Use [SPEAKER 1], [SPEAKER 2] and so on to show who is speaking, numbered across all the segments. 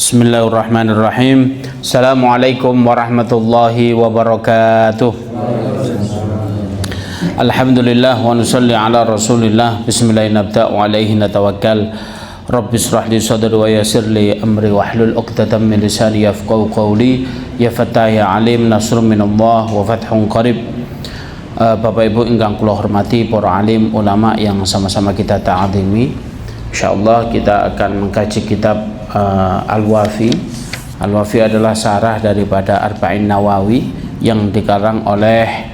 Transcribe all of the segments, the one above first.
[SPEAKER 1] Bismillahirrahmanirrahim. Assalamualaikum warahmatullahi wabarakatuh. Alhamdulillah wa nusalli ala rasulillah. Bismillahirrahmanirrahim wa alaihi natawakkal. Rabbi israh li sadri wa yassir li amri wahlul 'uqdatam min lisani yafqahu qawli. Ya Fattah ya Alim, nasrun minallah wa fathun qarib. Bapak Ibu ingkang kula hormati, para alim ulama yang sama-sama kita ta'azimi. Insyaallah kita akan mengkaji kitab Al-Wafi. Al-Wafi adalah sarah daripada Arba'in Nawawi yang dikarang oleh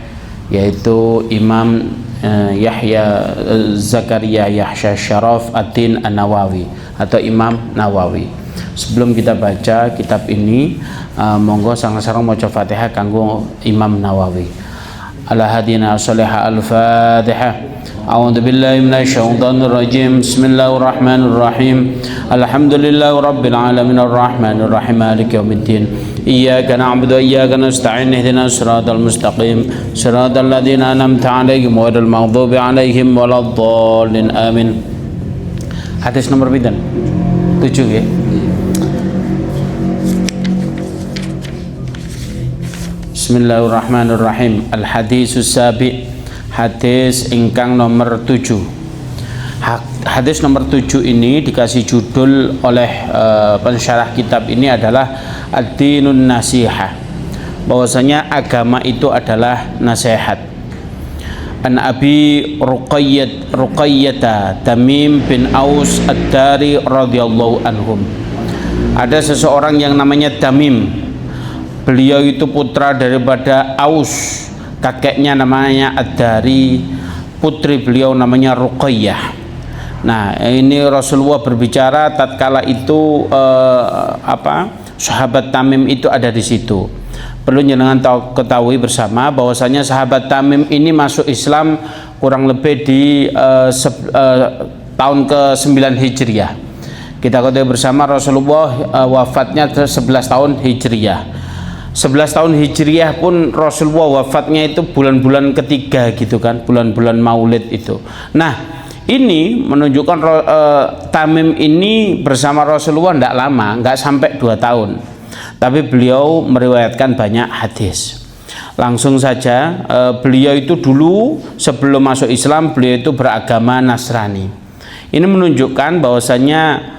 [SPEAKER 1] yaitu Imam Yahya Zakaria Yahya Syaraf Ad-Din An-Nawawi atau Imam Nawawi. Sebelum kita baca kitab ini, monggo sareng-sareng maca Fatihah kanggo Imam Nawawi. Ala hadina salihah al-Fatihah. A'udzu billahi minasyaitonir rajim. Bismillahirrahmanirrahim. Alhamdulillahi rabbil alamin arrahmanir rahim maliki yaumiddin. Iyyaka na'budu wa iyyaka nasta'in ihdinas siratal mustaqim siratal ladzina an'amta 'alaihim ghairil maghdubi alaihim waladdallin. Amin. Hadis nomor pinten? 7 ya. Bismillahirrahmanirrahim. Al-hadisus sabi', hadis ingkang nomor 7. Hadis nomor 7 ini dikasih judul oleh pensyarah kitab ini adalah Ad-Dinun Nasihah, bahwasanya agama itu adalah nasihat. An Abi Ruqayyata Tamim bin Aus Ad-Dari radhiyallahu anhum. Ada seseorang yang namanya Tamim. Beliau itu putra daripada Aus, kakeknya namanya Ad-Dari, putri beliau namanya Ruqayyah. Nah, ini Rasulullah berbicara tatkala itu sahabat Tamim itu ada di situ. Perlu jenengan ketahui bersama bahwasanya sahabat Tamim ini masuk Islam kurang lebih di tahun ke-9 Hijriah. Kita ketahui bersama Rasulullah wafatnya 11 tahun Hijriah. 11 tahun Hijriah pun Rasulullah wafatnya itu bulan-bulan ketiga gitu kan, bulan-bulan Maulid itu. Nah, ini menunjukkan Tamim ini bersama Rasulullah tidak lama, nggak sampai 2 tahun, tapi beliau meriwayatkan banyak hadis. Langsung saja, beliau itu dulu sebelum masuk Islam beliau itu beragama Nasrani. Ini menunjukkan bahwasanya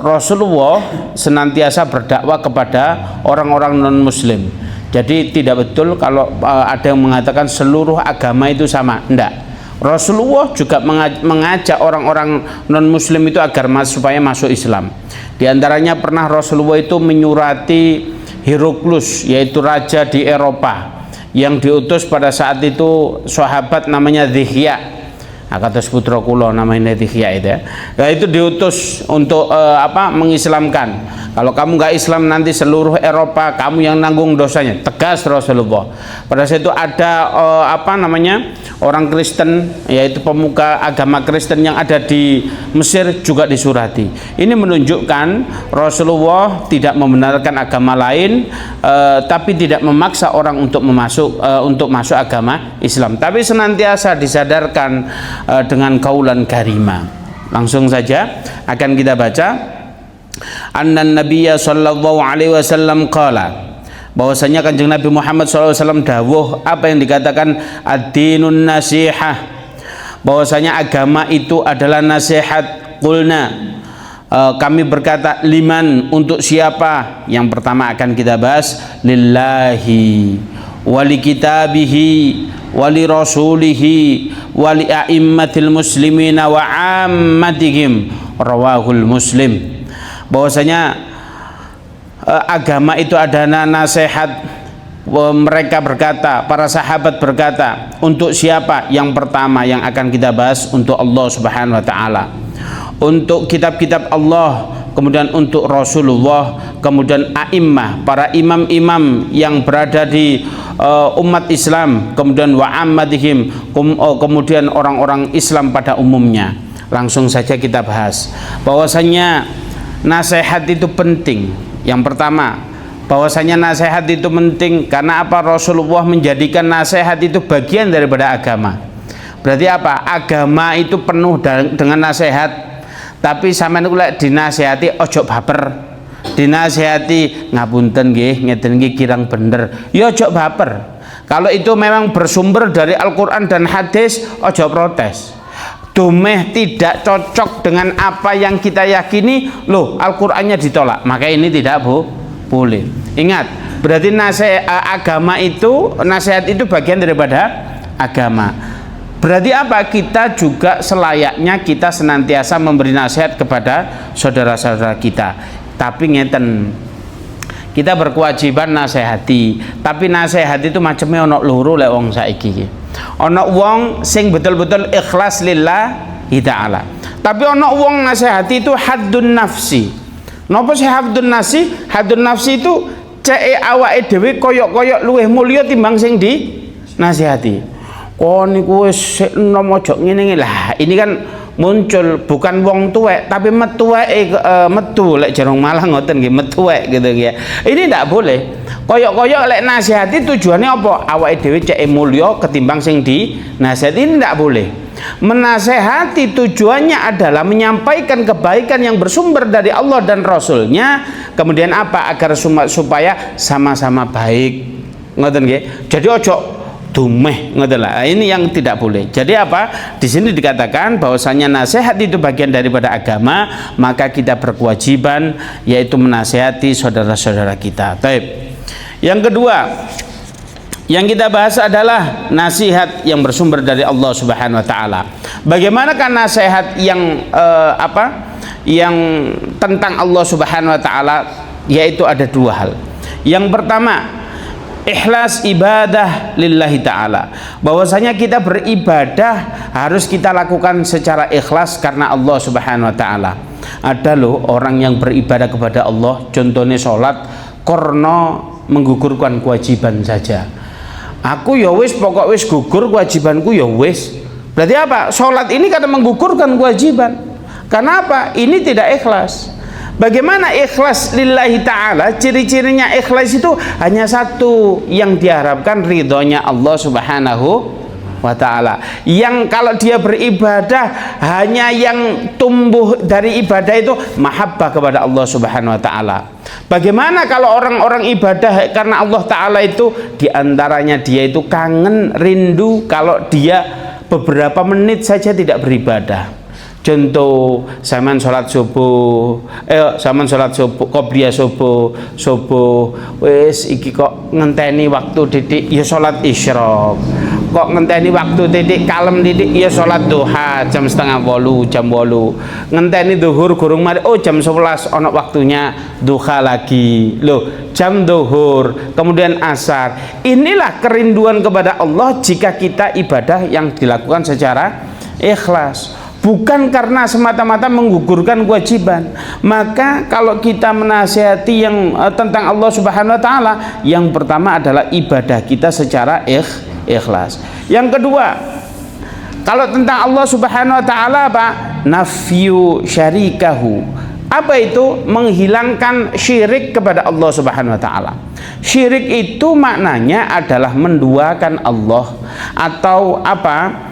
[SPEAKER 1] Rasulullah senantiasa berdakwah kepada orang-orang non-muslim. Jadi tidak betul kalau ada yang mengatakan seluruh agama itu sama. Tidak. Rasulullah juga mengajak orang-orang non-muslim itu agar supaya masuk Islam. Di antaranya pernah Rasulullah itu menyurati Heroklus, yaitu raja di Eropa, yang diutus pada saat itu sahabat namanya Dihya. Kata putra kula namanya Dihya itu ya. Nah, itu diutus untuk mengislamkan. Kalau kamu nggak Islam nanti seluruh Eropa kamu yang nanggung dosanya. Tegas Rasulullah. Pada saat itu ada orang Kristen, yaitu pemuka agama Kristen yang ada di Mesir juga disurati. Ini menunjukkan Rasulullah tidak membenarkan agama lain, tapi tidak memaksa orang untuk masuk agama Islam. Tapi senantiasa disadarkan dengan kaulan karima. Langsung saja akan kita baca. Annan Nabiyya sallallahu alaihi wasallam qala, bahwasanya Kanjeng Nabi Muhammad sallallahu alaihi wasallam dawuh apa yang dikatakan ad-dinun nasihah, bahwasanya agama itu adalah nasihat. Qulna, kami berkata, liman, untuk siapa? Yang pertama akan kita bahas, lillahi wali kitabihi wali rasulihi wali a'immatil muslimina wa ammatihim, rawahul Muslim. Bahwasanya agama itu adalah nasihat. Mereka berkata, para sahabat berkata, untuk siapa? Yang pertama yang akan kita bahas untuk Allah Subhanahu wa taala, untuk kitab-kitab Allah, kemudian untuk Rasulullah, kemudian a'immah, para imam-imam yang berada di umat Islam, kemudian wa ammatihim, kemudian orang-orang Islam pada umumnya. Langsung saja kita bahas bahwasanya nasihat itu penting. Yang pertama, bahwasanya nasihat itu penting karena apa? Rasulullah menjadikan nasihat itu bagian daripada agama. Berarti apa? Agama itu penuh dengan nasihat. Tapi sampean kula dinasihati ojo baper. dinasehati, ngapunten nggih ngeten nggih kirang bener, ya ojo baper. Kalau itu memang bersumber dari Al-Quran dan hadis, ojo protes. Dumeh tidak cocok dengan apa yang kita yakini, loh Al-Qurannya ditolak, maka ini tidak boleh. Ingat, berarti agama itu, nasihat itu bagian daripada agama. Berarti apa? Kita juga selayaknya kita senantiasa memberi nasihat kepada saudara-saudara kita. Tapi ngeten, kita berkewajiban nasihati, tapi nasihat itu macamnya ono loro lek wong saiki. Ono wong sing betul-betul ikhlas lillahi ta'ala. Tapi ono wong nasihati itu haddun nafsi. Napa sih haddun nafsi? Haddun nafsi itu cek awake dhewe koyok-koyok luweh mulya timbang sing di nasihati. Kon niku wis nom ojo ngene lah. Ini kan muncul bukan wong tuwek tapi metuweke metu lek jarang malah ngoten nggih metuwek gitu ya. Ini ndak boleh. Koyok-koyok lek nasihati tujuannya apa? Awake dhewe cek mulya ketimbang sing di nasihati, ini ndak boleh. Menasehati tujuannya adalah menyampaikan kebaikan yang bersumber dari Allah dan Rasulnya. Kemudian apa? Agar supaya sama-sama baik. Ngoten nggih. Jadi ojo dumeh, ngoten lah. Ini yang tidak boleh. Jadi apa? Di sini dikatakan bahwasanya nasihat itu bagian daripada agama, maka kita berkewajiban yaitu menasihati saudara-saudara kita. Baik. Yang kedua, yang kita bahas adalah nasihat yang bersumber dari Allah Subhanahu wa taala. Bagaimanakah nasihat yang yang tentang Allah Subhanahu wa taala? Yaitu ada dua hal. Yang pertama, ikhlas ibadah lillahi ta'ala, bahwasanya kita beribadah harus kita lakukan secara ikhlas karena Allah Subhanahu wa ta'ala. Ada loh orang yang beribadah kepada Allah, contohnya sholat karena menggugurkan kewajiban saja. Aku ya wis pokok wis gugur kewajibanku ya wis. Berarti apa? Sholat ini karena menggugurkan kewajiban. Karena apa? Ini tidak ikhlas. Bagaimana ikhlas lillahi ta'ala? Ciri-cirinya ikhlas itu hanya satu, yang diharapkan ridhonya Allah Subhanahu wa ta'ala. Yang kalau dia beribadah, hanya yang tumbuh dari ibadah itu mahabbah kepada Allah Subhanahu wa ta'ala. Bagaimana kalau orang-orang ibadah karena Allah ta'ala itu diantaranya dia itu kangen, rindu kalau dia beberapa menit saja tidak beribadah. Contoh zaman sholat subuh, zaman sholat subuh, qobliyah subuh, wes iki kok ngenteni waktu titik ya sholat isyraq, kok ngenteni waktu titik kalem titik ya sholat duha jam 7:30 jam 8, ngenteni duhur gurung mari oh jam 11 ono waktunya duha lagi loh, jam duhur kemudian asar. Inilah kerinduan kepada Allah jika kita ibadah yang dilakukan secara ikhlas, bukan karena semata-mata menggugurkan kewajiban. Maka kalau kita menasihati yang tentang Allah Subhanahu wa taala, yang pertama adalah ibadah kita secara ikhlas. Yang kedua, kalau tentang Allah Subhanahu wa taala apa? Nafyu syarikahu. Apa itu? Menghilangkan syirik kepada Allah Subhanahu wa taala. Syirik itu maknanya adalah menduakan Allah atau apa?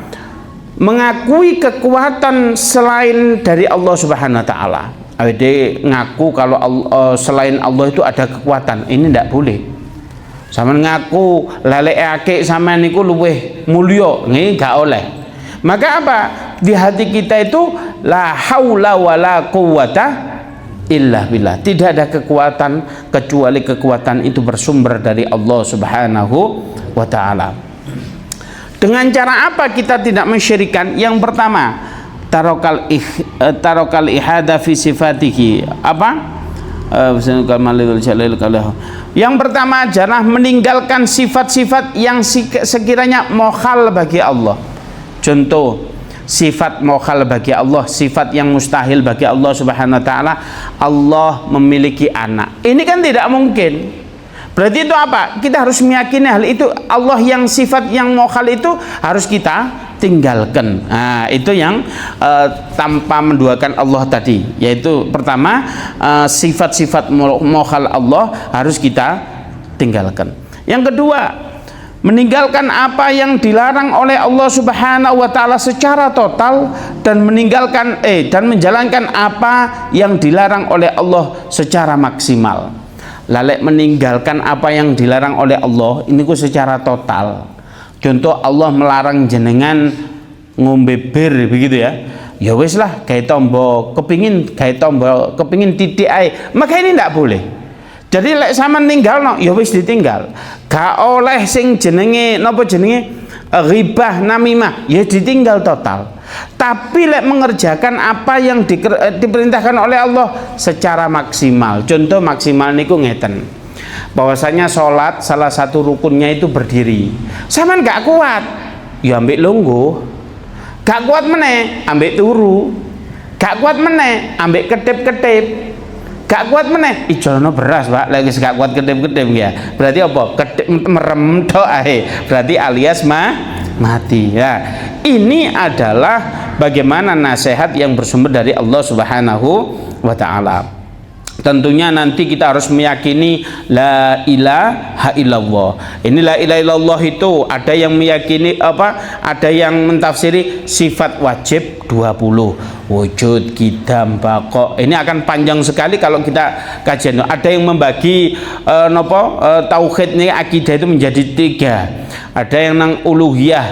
[SPEAKER 1] Mengakui kekuatan selain dari Allah Subhanahu wa taala. Ade ngaku kalau selain Allah itu ada kekuatan. Ini tidak boleh. Sama ngaku lelekake sama niku luweh mulya, ini gak oleh. Maka apa? Di hati kita itu la haula wala quwata illa billah. Tidak ada kekuatan kecuali kekuatan itu bersumber dari Allah Subhanahu wa taala. Dengan cara apa kita tidak mensyirikan? Yang pertama, tarokal ihada fi sifatihi. Apa? Yang pertama adalah meninggalkan sifat-sifat yang sekiranya mokhal bagi Allah. Contoh, sifat mokhal bagi Allah, sifat yang mustahil bagi Allah Subhanahu wa taala. Allah memiliki anak. Ini kan tidak mungkin. Berarti itu apa? Kita harus meyakini hal itu. Allah yang sifat yang mokhal itu harus kita tinggalkan. Nah, itu yang tanpa menduakan Allah tadi. Yaitu pertama, sifat-sifat mokhal Allah harus kita tinggalkan. Yang kedua, meninggalkan apa yang dilarang oleh Allah Subhanahu wa taala secara total dan menjalankan apa yang dilarang oleh Allah secara maksimal. Lalek meninggalkan apa yang dilarang oleh Allah ini ku secara total. Contoh Allah melarang jenengan ngombe bir begitu ya. Ya wis lah, gawe tombo kepingin titik ae. Maka ini ndak boleh. Jadi lek sampean ninggalno ya wis ditinggal. Gak oleh sing jenenge napa jenenge ghibah namimah ya ditinggal total. Tapi lek mengerjakan apa yang diperintahkan oleh Allah secara maksimal. Contoh maksimal niku ngeten. Bahwasanya sholat salah satu rukunnya itu berdiri. Sampean gak kuat, ya ambek lungguh. Gak kuat meneh, ambek turu. Gak kuat meneh, ambek ketip-ketip. Gak kuat meneh, ijono beras Pak, lagi gak kuat kedip-kedip ya. Berarti apa? Kedip merem tok ae. Berarti alias mati ya. Ini adalah bagaimana nasihat yang bersumber dari Allah Subhanahu wa taala. Tentunya nanti kita harus meyakini la ilaha illallah. Ini la ilaha illallah itu ada yang meyakini ada yang mentafsiri sifat wajib 20, wujud, qidam, baqa. Ini akan panjang sekali kalau kita kajian. Ada yang membagi tauhid ini, akidah itu menjadi 3. Ada yang nang uluhiyah,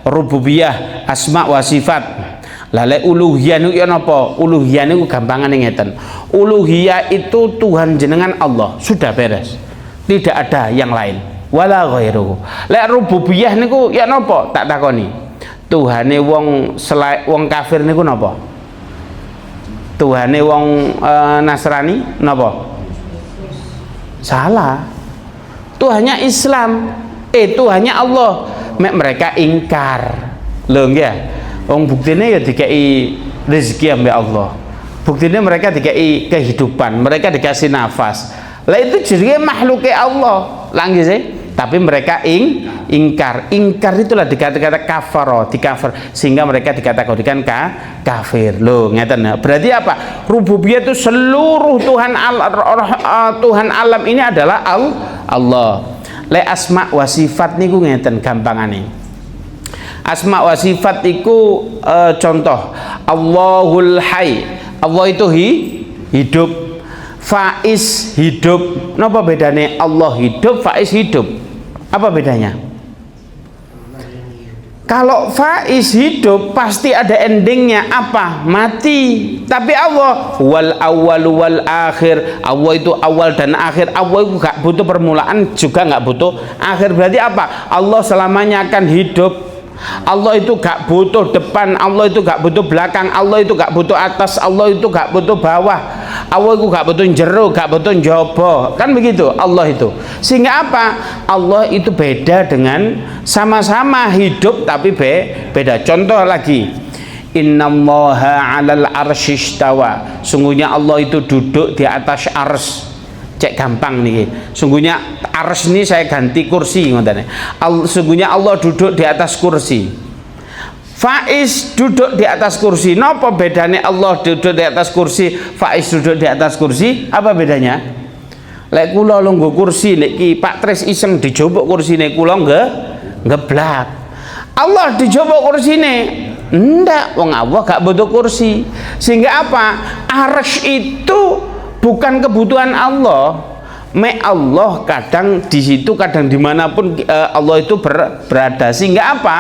[SPEAKER 1] rububiyah, asma wa sifat. Lale uluhiyah niku ya napa? Uluhiyah niku gampangan ngeten. Uluhiyah itu Tuhan jenengan Allah, sudah beres. Tidak ada yang lain. Wala ghairuhu. Lek rububiyah niku ya napa? Tak takoni. Tuhane wong kafir niku napa? Tuhane wong Nasrani napa? Salah. Tuhannya Islam. Tuhannya Allah. Mereka ingkar. Lho nggih. Wong buktine ya dikai rezeki ambek Allah. Buktine mereka dikai kehidupan, mereka dikasih nafas. Lah itu jenenge makhluke Allah. Lah nggih sih? Tapi mereka ingkar. Ingkar itulah dikata-kata kafaro, dikafir sehingga mereka dikategorikan kafir. Loh, ngeten. Berarti apa? Rububiyah itu seluruh Tuhan alam ini adalah Allah. Le asma wa sifat niku ngeten gampangane. Asma wa sifat iku contoh Allahul Hayy. Allah itu hidup. Faiz hidup. Napa bedane Allah hidup, Faiz hidup? Apa bedanya? Kalau Faiz hidup pasti ada endingnya apa? Mati. Tapi Allah wal awwal wal akhir. Allah itu awal dan akhir. Allah itu gak butuh permulaan juga gak butuh akhir. Berarti apa? Allah selamanya akan hidup. Allah itu gak butuh depan, Allah itu gak butuh belakang, Allah itu gak butuh atas, Allah itu gak butuh bawah, Allah itu gak butuh jero, gak butuh jobo, kan begitu Allah itu. Sehingga apa? Allah itu beda dengan sama-sama hidup tapi beda. Contoh lagi, innallaha 'alal arsy istawa. Sungguhnya Allah itu duduk di atas ars. Cek gampang nih. Sungguhnya ars ini saya ganti kursi ngoten. Sungguhnya Allah duduk di atas kursi. Faiz duduk di atas kursi. Napa bedanya Allah duduk di atas kursi, Faiz duduk di atas kursi? Apa bedanya? Lek kula lungguh kursi niki Pak Tris iseng dijobok kursine kula ngeblak. Allah dijobok kursine. Ndak, wong Allah gak butuh kursi. Sehingga apa? Arsy itu bukan kebutuhan Allah. Allah kadang di situ, kadang dimanapun Allah itu berada. Sehingga apa?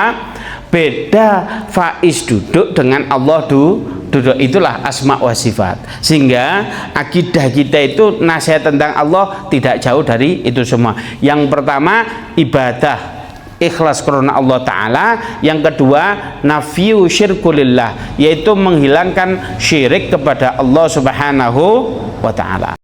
[SPEAKER 1] Beda Faiz duduk dengan Allah duduk. Itulah asma wa sifat. Sehingga akidah kita itu nasihat tentang Allah tidak jauh dari itu semua. Yang pertama ibadah, ikhlas karena Allah Ta'ala. Yang kedua nafyu syirkulillah, yaitu menghilangkan syirik kepada Allah Subhanahu wa Ta'ala.